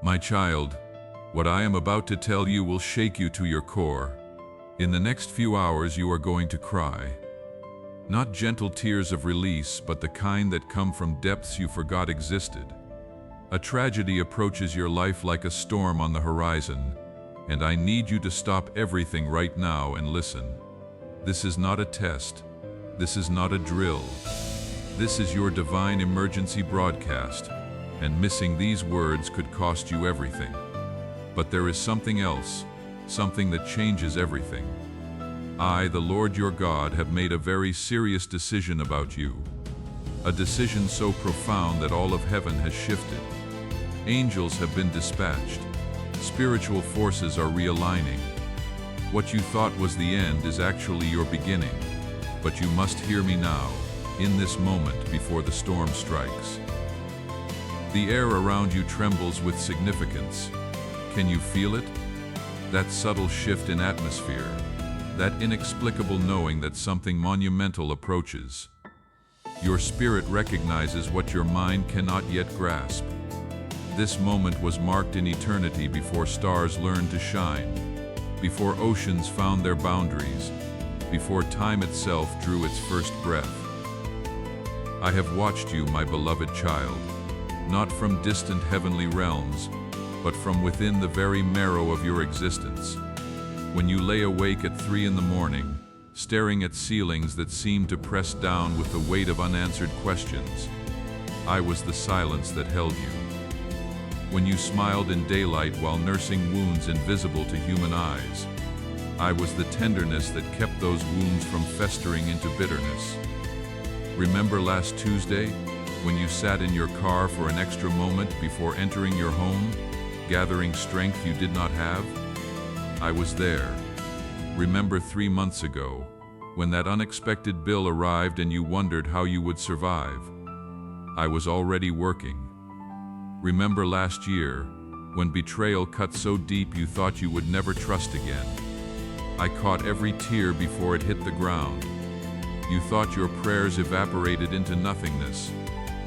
My child, what I am about to tell you will shake you to your core. In the next few hours you are going to cry. Not gentle tears of release, but the kind that come from depths you forgot existed. A tragedy approaches your life like a storm on the horizon, and I need you to stop everything right now and listen. This is not a test. This is not a drill. This is your divine emergency broadcast, and missing these words could cost you everything. But there is something else, something that changes everything. I, the Lord your God, have made a very serious decision about you. A decision so profound that all of heaven has shifted. Angels have been dispatched. Spiritual forces are realigning. What you thought was the end is actually your beginning. But you must hear me now, in this moment before the storm strikes. The air around you trembles with significance. Can you feel it? That subtle shift in atmosphere, that inexplicable knowing that something monumental approaches. Your spirit recognizes what your mind cannot yet grasp. This moment was marked in eternity before stars learned to shine, before oceans found their boundaries, before time itself drew its first breath. I have watched you, my beloved child, not from distant heavenly realms, but from within the very marrow of your existence. When you lay awake at 3 in the morning, staring at ceilings that seemed to press down with the weight of unanswered questions, I was the silence that held you. When you smiled in daylight while nursing wounds invisible to human eyes, I was the tenderness that kept those wounds from festering into bitterness. Remember last Tuesday, when you sat in your car for an extra moment before entering your home, gathering strength you did not have? I was there. Remember 3 months ago, when that unexpected bill arrived and you wondered how you would survive? I was already working. Remember last year, when betrayal cut so deep you thought you would never trust again? I caught every tear before it hit the ground. You thought your prayers evaporated into nothingness,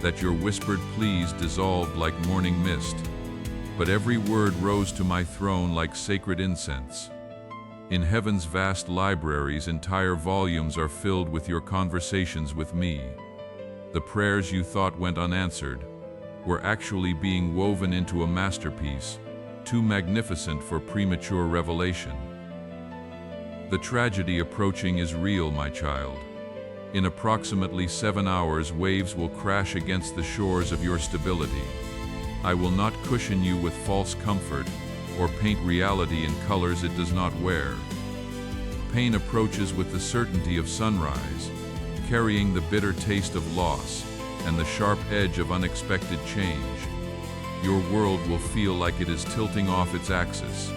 that your whispered pleas dissolved like morning mist. But every word rose to my throne like sacred incense. In heaven's vast libraries, entire volumes are filled with your conversations with me. The prayers you thought went unanswered were actually being woven into a masterpiece, too magnificent for premature revelation. The tragedy approaching is real, my child. In approximately 7 hours, waves will crash against the shores of your stability. I will not cushion you with false comfort or paint reality in colors it does not wear. Pain approaches with the certainty of sunrise, carrying the bitter taste of loss and the sharp edge of unexpected change. Your world will feel like it is tilting off its axis.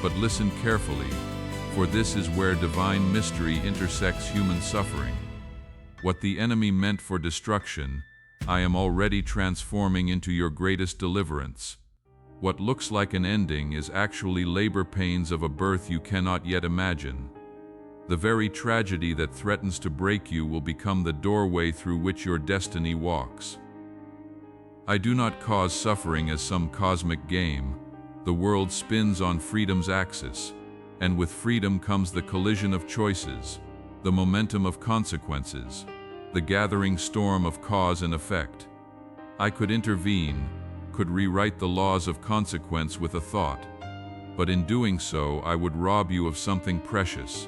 But listen carefully, for this is where divine mystery intersects human suffering. What the enemy meant for destruction, I am already transforming into your greatest deliverance. What looks like an ending is actually labor pains of a birth you cannot yet imagine. The very tragedy that threatens to break you will become the doorway through which your destiny walks. I do not cause suffering as some cosmic game. The world spins on freedom's axis, and with freedom comes the collision of choices, the momentum of consequences, the gathering storm of cause and effect. I could intervene, could rewrite the laws of consequence with a thought, but in doing so I would rob you of something precious,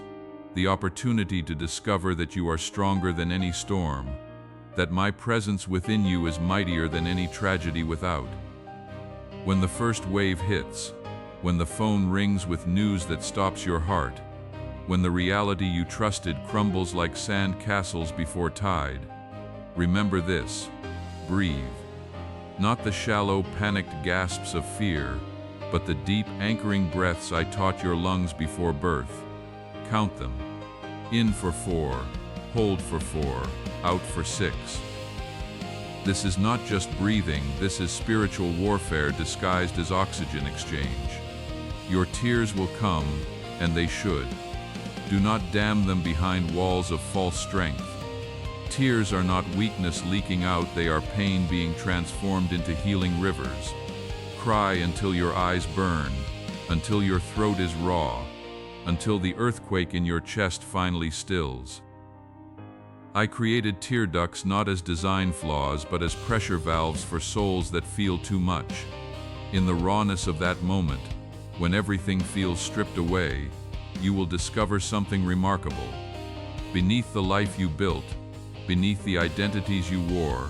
the opportunity to discover that you are stronger than any storm, that my presence within you is mightier than any tragedy without. When the first wave hits, when the phone rings with news that stops your heart, when the reality you trusted crumbles like sand castles before tide, remember this: breathe. Not the shallow, panicked gasps of fear, but the deep, anchoring breaths I taught your lungs before birth. Count them. In for 4, hold for 4, out for 6. This is not just breathing, this is spiritual warfare disguised as oxygen exchange. Your tears will come, and they should. Do not dam them behind walls of false strength. Tears are not weakness leaking out, they are pain being transformed into healing rivers. cry until your eyes burn, until your throat is raw, until the earthquake in your chest finally stills. I created tear ducts not as design flaws but as pressure valves for souls that feel too much. In the rawness of that moment, when everything feels stripped away, you will discover something remarkable. Beneath the life you built, beneath the identities you wore,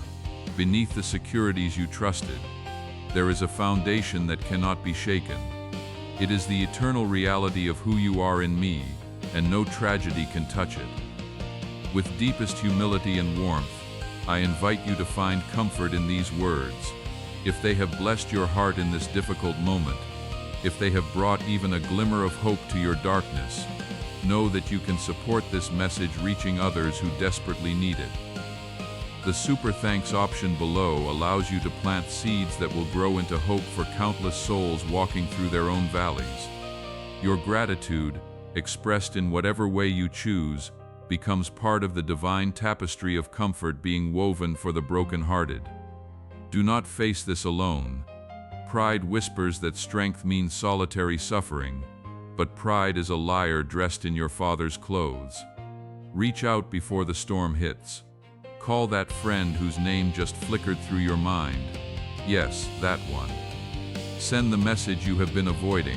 beneath the securities you trusted, there is a foundation that cannot be shaken. It is the eternal reality of who you are in me, and no tragedy can touch it. With deepest humility and warmth, I invite you to find comfort in these words. If they have blessed your heart in this difficult moment, if they have brought even a glimmer of hope to your darkness, know that you can support this message reaching others who desperately need it. The Super Thanks option below allows you to plant seeds that will grow into hope for countless souls walking through their own valleys. Your gratitude, expressed in whatever way you choose, becomes part of the divine tapestry of comfort being woven for the brokenhearted. Do not face this alone. Pride whispers that strength means solitary suffering, but pride is a liar dressed in your Father's clothes. Reach out before the storm hits. Call that friend whose name just flickered through your mind. Yes, that one. Send the message you have been avoiding.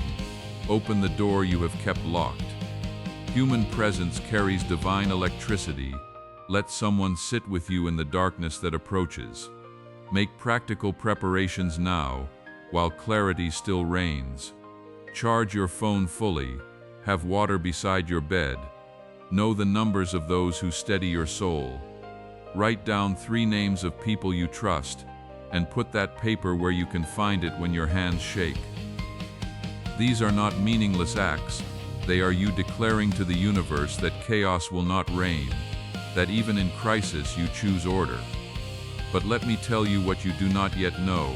Open the door you have kept locked. Human presence carries divine electricity. Let someone sit with you in the darkness that approaches. Make practical preparations now, while clarity still reigns. Charge your phone fully. Have water beside your bed. Know the numbers of those who steady your soul. Write down 3 names of people you trust, and put that paper where you can find it when your hands shake. These are not meaningless acts. They are you declaring to the universe that chaos will not reign, that even in crisis you choose order. But let me tell you what you do not yet know,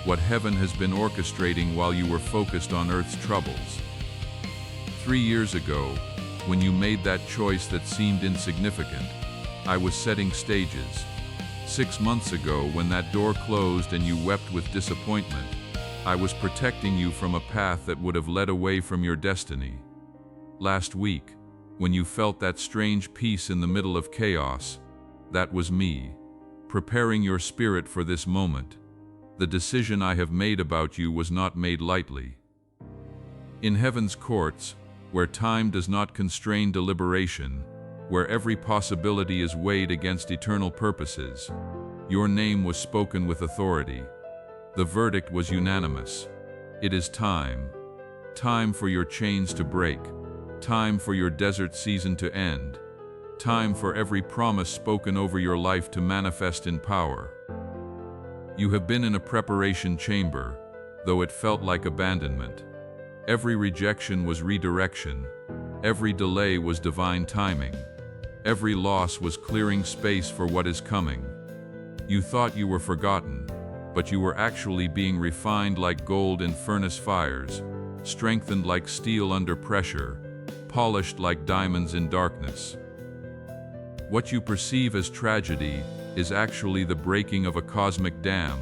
what heaven has been orchestrating while you were focused on earth's troubles. 3 years ago, when you made that choice that seemed insignificant, I was setting stages. 6 months ago, when that door closed and you wept with disappointment, I was protecting you from a path that would have led away from your destiny. Last week, when you felt that strange peace in the middle of chaos, that was me, preparing your spirit for this moment. The decision I have made about you was not made lightly. In heaven's courts, where time does not constrain deliberation, where every possibility is weighed against eternal purposes, your name was spoken with authority. The verdict was unanimous. It is time. Time for your chains to break. Time for your desert season to end. Time for every promise spoken over your life to manifest in power. You have been in a preparation chamber, though it felt like abandonment. Every rejection was redirection. Every delay was divine timing. Every loss was clearing space for what is coming. You thought you were forgotten, but you were actually being refined like gold in furnace fires, strengthened like steel under pressure, polished like diamonds in darkness. What you perceive as tragedy is actually the breaking of a cosmic dam.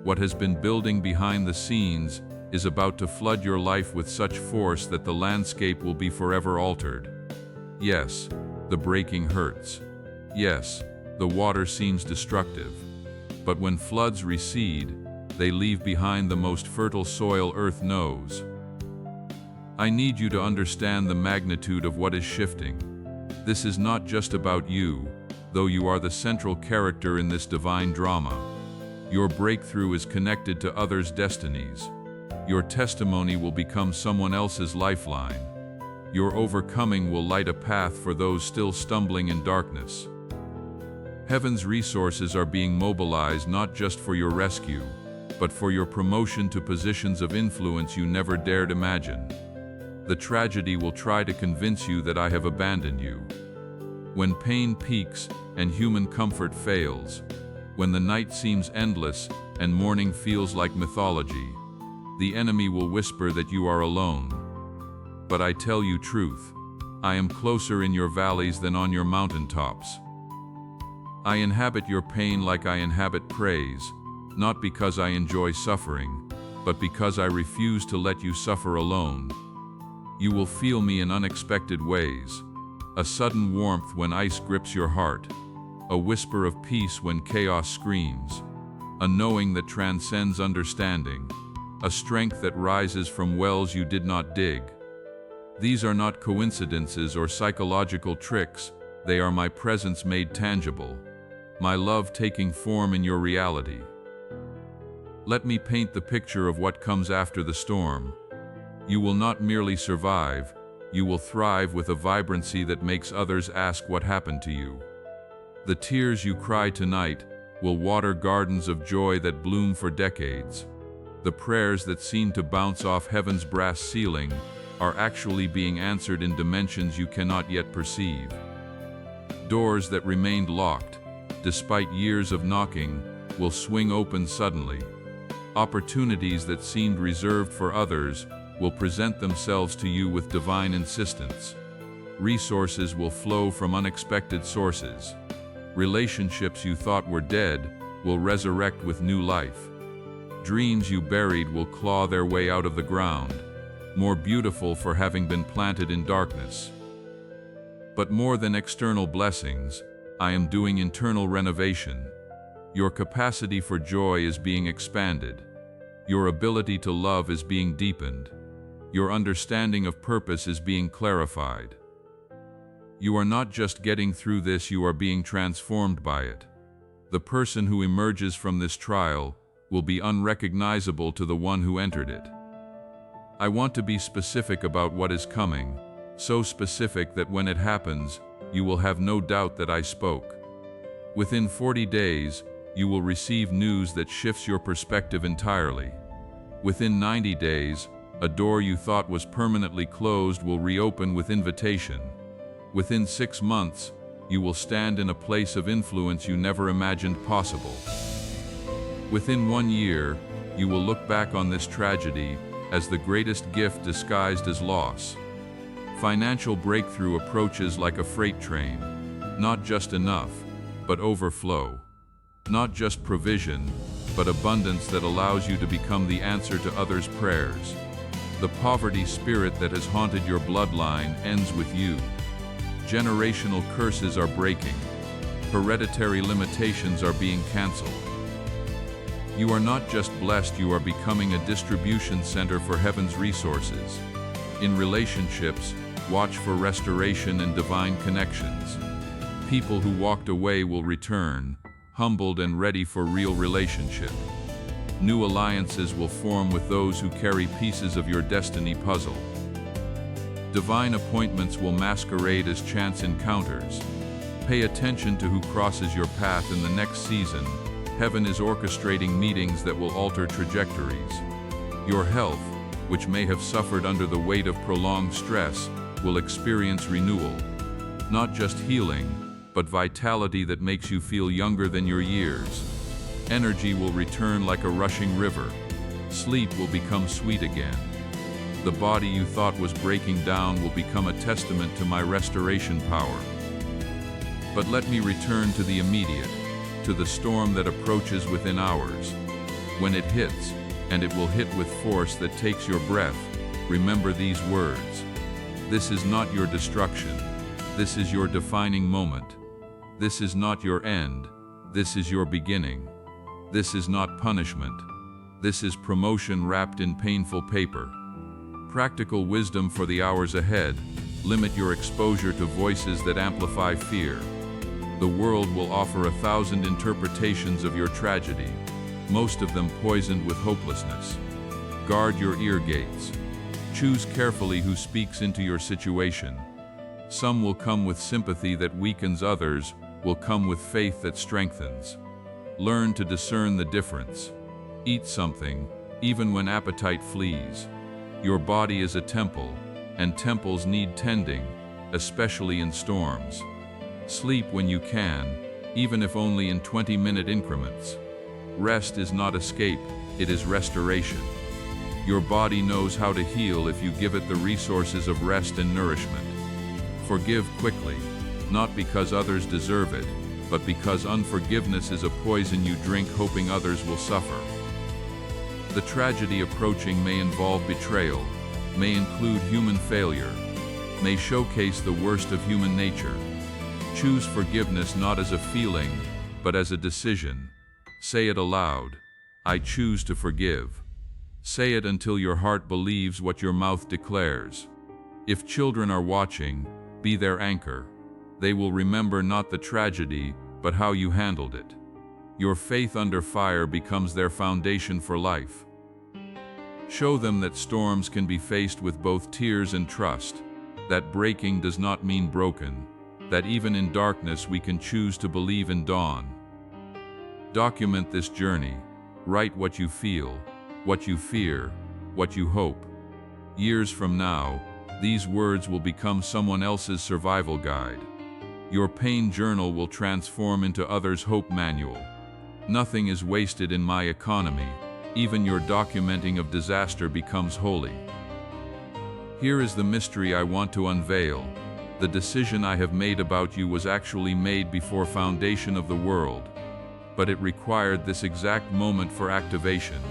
What has been building behind the scenes is about to flood your life with such force that the landscape will be forever altered. Yes, the breaking hurts. Yes, the water seems destructive. But when floods recede, they leave behind the most fertile soil Earth knows. I need you to understand the magnitude of what is shifting. This is not just about you, though you are the central character in this divine drama. Your breakthrough is connected to others' destinies. Your testimony will become someone else's lifeline. Your overcoming will light a path for those still stumbling in darkness. Heaven's resources are being mobilized not just for your rescue, but for your promotion to positions of influence you never dared imagine. The tragedy will try to convince you that I have abandoned you. When pain peaks and human comfort fails, when the night seems endless and morning feels like mythology, the enemy will whisper that you are alone. But I tell you truth, I am closer in your valleys than on your mountaintops. I inhabit your pain like I inhabit praise, not because I enjoy suffering, but because I refuse to let you suffer alone. You will feel me in unexpected ways. A sudden warmth when ice grips your heart. A whisper of peace when chaos screams. A knowing that transcends understanding. A strength that rises from wells you did not dig. These are not coincidences or psychological tricks, they are my presence made tangible. My love taking form in your reality. Let me paint the picture of what comes after the storm. You will not merely survive, you will thrive with a vibrancy that makes others ask what happened to you. The tears you cry tonight will water gardens of joy that bloom for decades. The prayers that seem to bounce off heaven's brass ceiling are actually being answered in dimensions you cannot yet perceive. Doors that remained locked, despite years of knocking, will swing open suddenly. Opportunities that seemed reserved for others will present themselves to you with divine insistence. Resources will flow from unexpected sources. Relationships you thought were dead will resurrect with new life. Dreams you buried will claw their way out of the ground, more beautiful for having been planted in darkness. But more than external blessings, I am doing internal renovation. Your capacity for joy is being expanded. Your ability to love is being deepened. Your understanding of purpose is being clarified. You are not just getting through this, you are being transformed by it. The person who emerges from this trial will be unrecognizable to the one who entered it. I want to be specific about what is coming, so specific that when it happens, you will have no doubt that I spoke. Within 40 days, you will receive news that shifts your perspective entirely. Within 90 days, a door you thought was permanently closed will reopen with invitation. Within 6 months, you will stand in a place of influence you never imagined possible. Within 1 year, you will look back on this tragedy as the greatest gift disguised as loss. Financial breakthrough approaches like a freight train. Not just enough, but overflow. Not just provision, but abundance that allows you to become the answer to others' prayers. The poverty spirit that has haunted your bloodline ends with you. Generational curses are breaking. Hereditary limitations are being canceled. You are not just blessed, you are becoming a distribution center for heaven's resources. In relationships, watch for restoration and divine connections. People who walked away will return, humbled and ready for real relationship. New alliances will form with those who carry pieces of your destiny puzzle. Divine appointments will masquerade as chance encounters. Pay attention to who crosses your path in the next season. Heaven is orchestrating meetings that will alter trajectories. Your health, which may have suffered under the weight of prolonged stress, will experience renewal. Not just healing, but vitality that makes you feel younger than your years. Energy will return like a rushing river. Sleep will become sweet again. The body you thought was breaking down will become a testament to my restoration power. But let me return to the immediate, to the storm that approaches within hours. When it hits, and it will hit with force that takes your breath, remember these words. This is not your destruction. This is your defining moment. This is not your end. This is your beginning. This is not punishment. This is promotion wrapped in painful paper. Practical wisdom for the hours ahead. Limit your exposure to voices that amplify fear. The world will offer 1,000 interpretations of your tragedy, most of them poisoned with hopelessness. Guard your ear gates. Choose carefully who speaks into your situation. Some will come with sympathy that weakens, others will come with faith that strengthens. Learn to discern the difference. Eat something, even when appetite flees. Your body is a temple, and temples need tending, especially in storms. Sleep when you can, even if only in 20-minute increments. Rest is not escape, it is restoration. Your body knows how to heal if you give it the resources of rest and nourishment. Forgive quickly, not because others deserve it, but because unforgiveness is a poison you drink hoping others will suffer. The tragedy approaching may involve betrayal, may include human failure, may showcase the worst of human nature. Choose forgiveness not as a feeling, but as a decision. Say it aloud. I choose to forgive. Say it until your heart believes what your mouth declares. If children are watching, be their anchor. They will remember not the tragedy, but how you handled it. Your faith under fire becomes their foundation for life. Show them that storms can be faced with both tears and trust, that breaking does not mean broken, that even in darkness we can choose to believe in dawn. Document this journey. Write what you feel, what you fear, what you hope. Years from now, these words will become someone else's survival guide. Your pain journal will transform into others' hope manual. Nothing is wasted in my economy. Even your documenting of disaster becomes holy. Here is the mystery I want to unveil. The decision I have made about you was actually made before foundation of the world, but it required this exact moment for activation.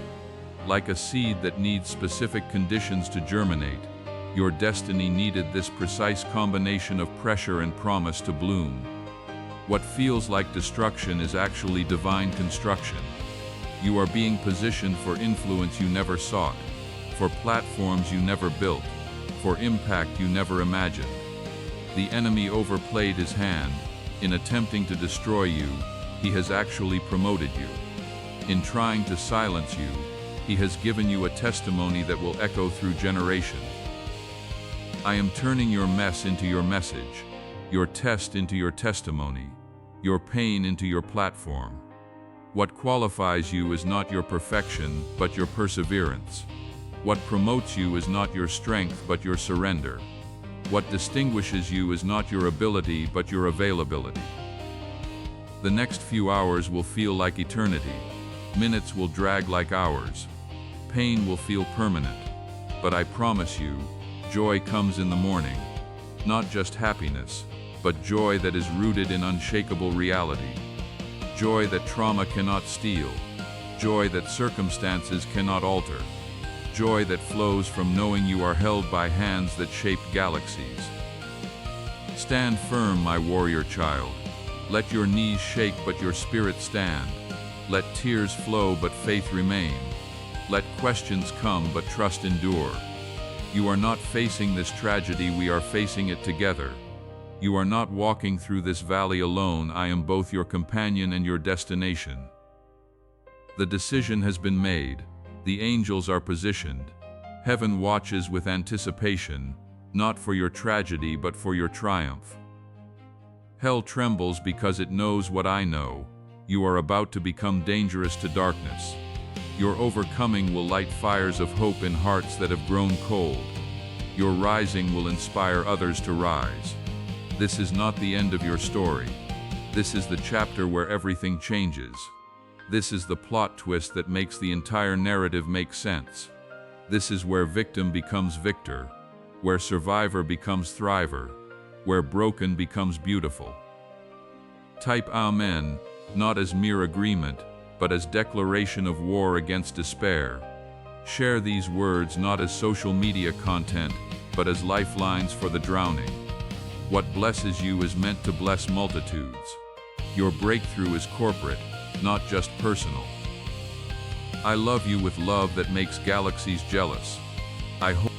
Like a seed that needs specific conditions to germinate, your destiny needed this precise combination of pressure and promise to bloom. What feels like destruction is actually divine construction. You are being positioned for influence you never sought, for platforms you never built, for impact you never imagined. The enemy overplayed his hand. In attempting to destroy you, he has actually promoted you. In trying to silence you, he has given you a testimony that will echo through generations. I am turning your mess into your message, your test into your testimony, your pain into your platform. What qualifies you is not your perfection, but your perseverance. What promotes you is not your strength, but your surrender. What distinguishes you is not your ability, but your availability. The next few hours will feel like eternity. Minutes will drag like hours. Pain will feel permanent. But I promise you, joy comes in the morning. Not just happiness, but joy that is rooted in unshakable reality. Joy that trauma cannot steal. Joy that circumstances cannot alter. Joy that flows from knowing you are held by hands that shape galaxies. Stand firm, my warrior child. Let your knees shake, but your spirit stand. Let tears flow, but faith remain. Let questions come, but trust endure. You are not facing this tragedy, we are facing it together. You are not walking through this valley alone, I am both your companion and your destination. The decision has been made. The angels are positioned. Heaven watches with anticipation, not for your tragedy but for your triumph. Hell trembles because it knows what I know. You are about to become dangerous to darkness. Your overcoming will light fires of hope in hearts that have grown cold. Your rising will inspire others to rise. This is not the end of your story. This is the chapter where everything changes. This is the plot twist that makes the entire narrative make sense. This is where victim becomes victor, where survivor becomes thriver, where broken becomes beautiful. Type Amen, not as mere agreement, but as declaration of war against despair. Share these words not as social media content, but as lifelines for the drowning. What blesses you is meant to bless multitudes. Your breakthrough is corporate, not just personal. I love you with love that makes galaxies jealous. I hope